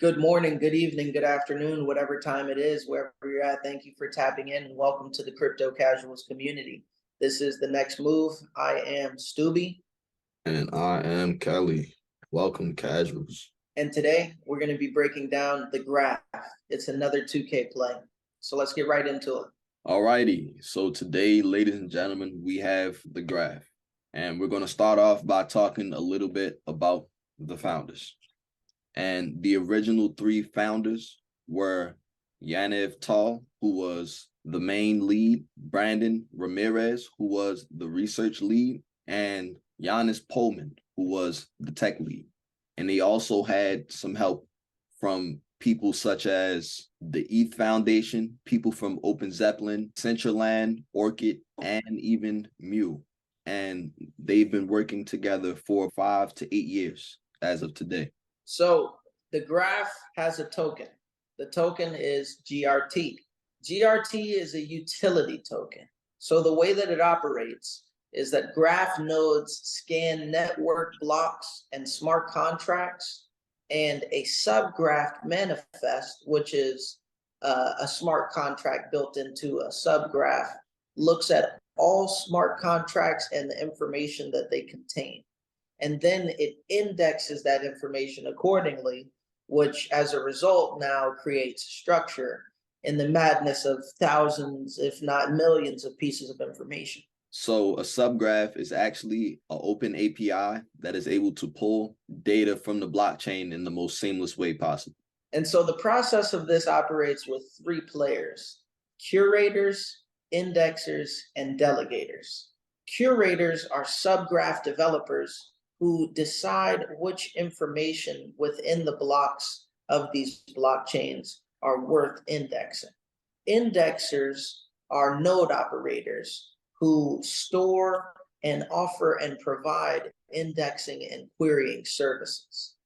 Good morning, good evening, good afternoon, whatever time it is, wherever you're at. Thank you for tapping in and welcome to the Crypto Casuals community. This is The Next Move. I am Stubby. And I am Kelly. Welcome, casuals. And today we're going to be breaking down the graph. It's another 2K play. So let's get right into it. Alrighty. So today, ladies and gentlemen, we have the graph. And we're going to start off by talking a little bit about the founders. And the original three founders were Yaniv Tal, who was the main lead, Brandon Ramirez, who was the research lead, and Giannis Pullman, who was the tech lead. And they also had some help from people such as the ETH Foundation, people from Open Zeppelin, Centraland, Orchid, and even Mew. And they've been working together for 5 to 8 years as of today. So the graph has a token. The token is GRT. GRT is a utility token. So the way that it operates is that graph nodes scan network blocks and smart contracts, and a subgraph manifest, which is a smart contract built into a subgraph, looks at all smart contracts and the information that they contain. And then it indexes that information accordingly, which as a result now creates structure in the madness of thousands, if not millions, of pieces of information. So a subgraph is actually an open API that is able to pull data from the blockchain in the most seamless way possible. And so the process of this operates with three players: curators, indexers, and delegators. Curators are subgraph developers who decide which information within the blocks of these blockchains are worth indexing. Indexers are node operators who store and offer and provide indexing and querying services.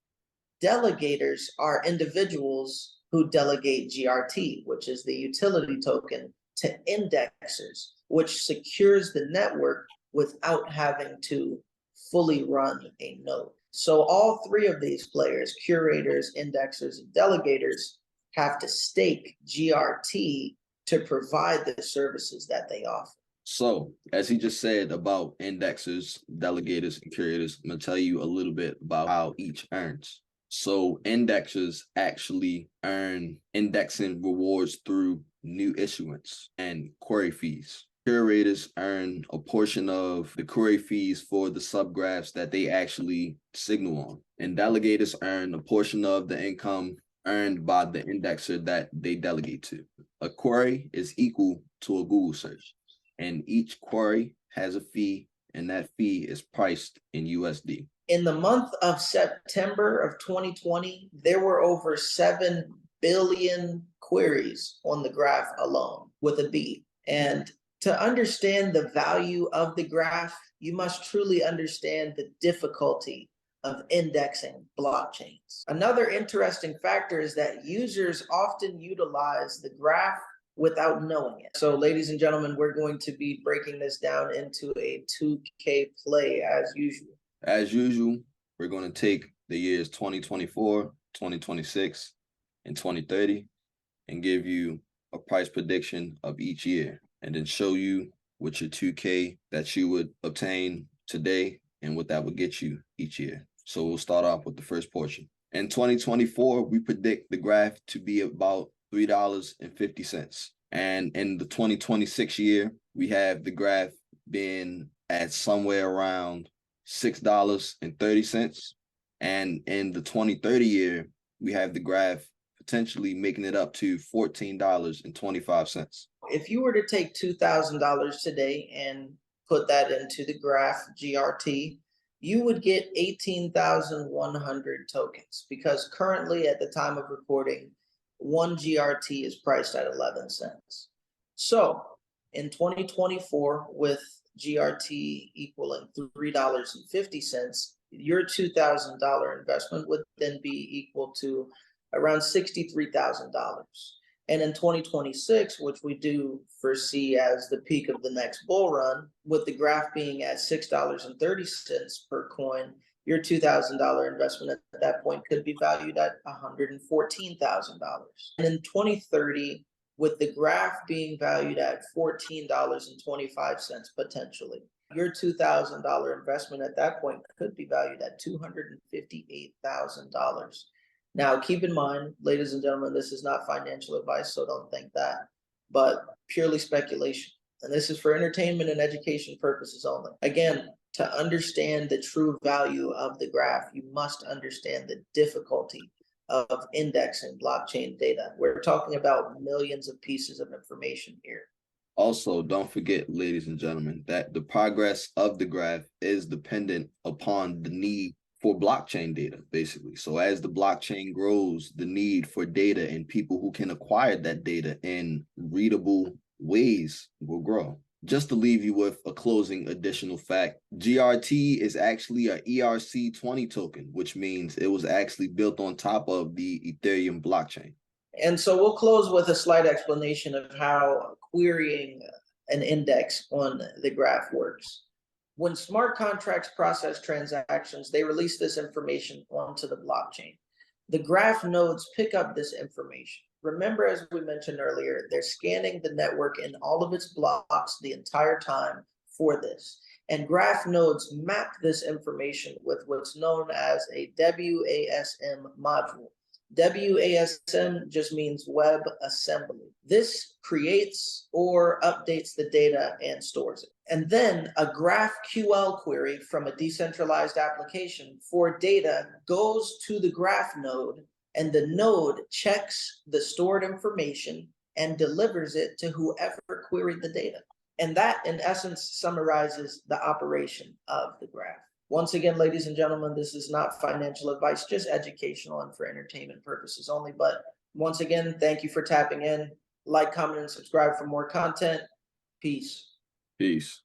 Delegators are individuals who delegate GRT, which is the utility token, to indexers, which secures the network without having to fully run a node. So all three of these players, curators, indexers, and delegators, have to stake GRT to provide the services that they offer. So, as he just said about indexers, delegators, and curators, I'm going to tell you a little bit about how each earns. So, indexers actually earn indexing rewards through new issuance and query fees. Curators earn a portion of the query fees for the subgraphs that they actually signal on. And delegators earn a portion of the income earned by the indexer that they delegate to. A query is equal to a Google search, and each query has a fee, and that fee is priced in USD. In the month of September of 2020, there were over 7 billion queries on the graph alone, with a B. And to understand the value of the graph, you must truly understand the difficulty of indexing blockchains. Another interesting factor is that users often utilize the graph without knowing it. So ladies and gentlemen, we're going to be breaking this down into a 2K play as usual. As usual, we're going to take the years 2024, 2026, and 2030 and give you a price prediction of each year, and then show you what your 2K that you would obtain today and what that would get you each year. So we'll start off with the first portion. In 2024, we predict the graph to be about $3.50. And in the 2026 year, we have the graph being at somewhere around $6.30. And in the 2030 year, we have the graph potentially making it up to $14.25. If you were to take $2,000 today and put that into the graph GRT, you would get 18,100 tokens, because currently at the time of recording, one GRT is priced at 11 cents. So in 2024, with GRT equaling $3.50, your $2,000 investment would then be equal to around $63,000. And in 2026, which we do foresee as the peak of the next bull run, with the graph being at $6.30 per coin, Your $2,000 investment at that point could be valued at $114,000. And in 2030, with the graph being valued at $14.25 potentially, your $2,000 investment at that point could be valued at $258,000. Now, keep in mind, ladies and gentlemen, this is not financial advice, so don't think that, but purely speculation. And this is for entertainment and education purposes only. Again, to understand the true value of the graph, you must understand the difficulty of indexing blockchain data. We're talking about millions of pieces of information here. Also, don't forget, ladies and gentlemen, that the progress of the graph is dependent upon the need for blockchain data, basically. So as the blockchain grows, the need for data and people who can acquire that data in readable ways will grow. Just to leave you with a closing additional fact, GRT is actually a ERC20 token, which means it was actually built on top of the Ethereum blockchain. And so we'll close with a slight explanation of how querying an index on the graph works. When smart contracts process transactions, they release this information onto the blockchain. The graph nodes pick up this information. Remember, as we mentioned earlier, they're scanning the network in all of its blocks the entire time for this. And graph nodes map this information with what's known as a WASM module. WASM just means web assembly. This creates or updates the data and stores it. And then a GraphQL query from a decentralized application for data goes to the graph node, and the node checks the stored information and delivers it to whoever queried the data. And that, in essence, summarizes the operation of the graph. Once again, ladies and gentlemen, this is not financial advice, just educational and for entertainment purposes only. But once again, thank you for tapping in. Like, comment, and subscribe for more content. Peace. Peace.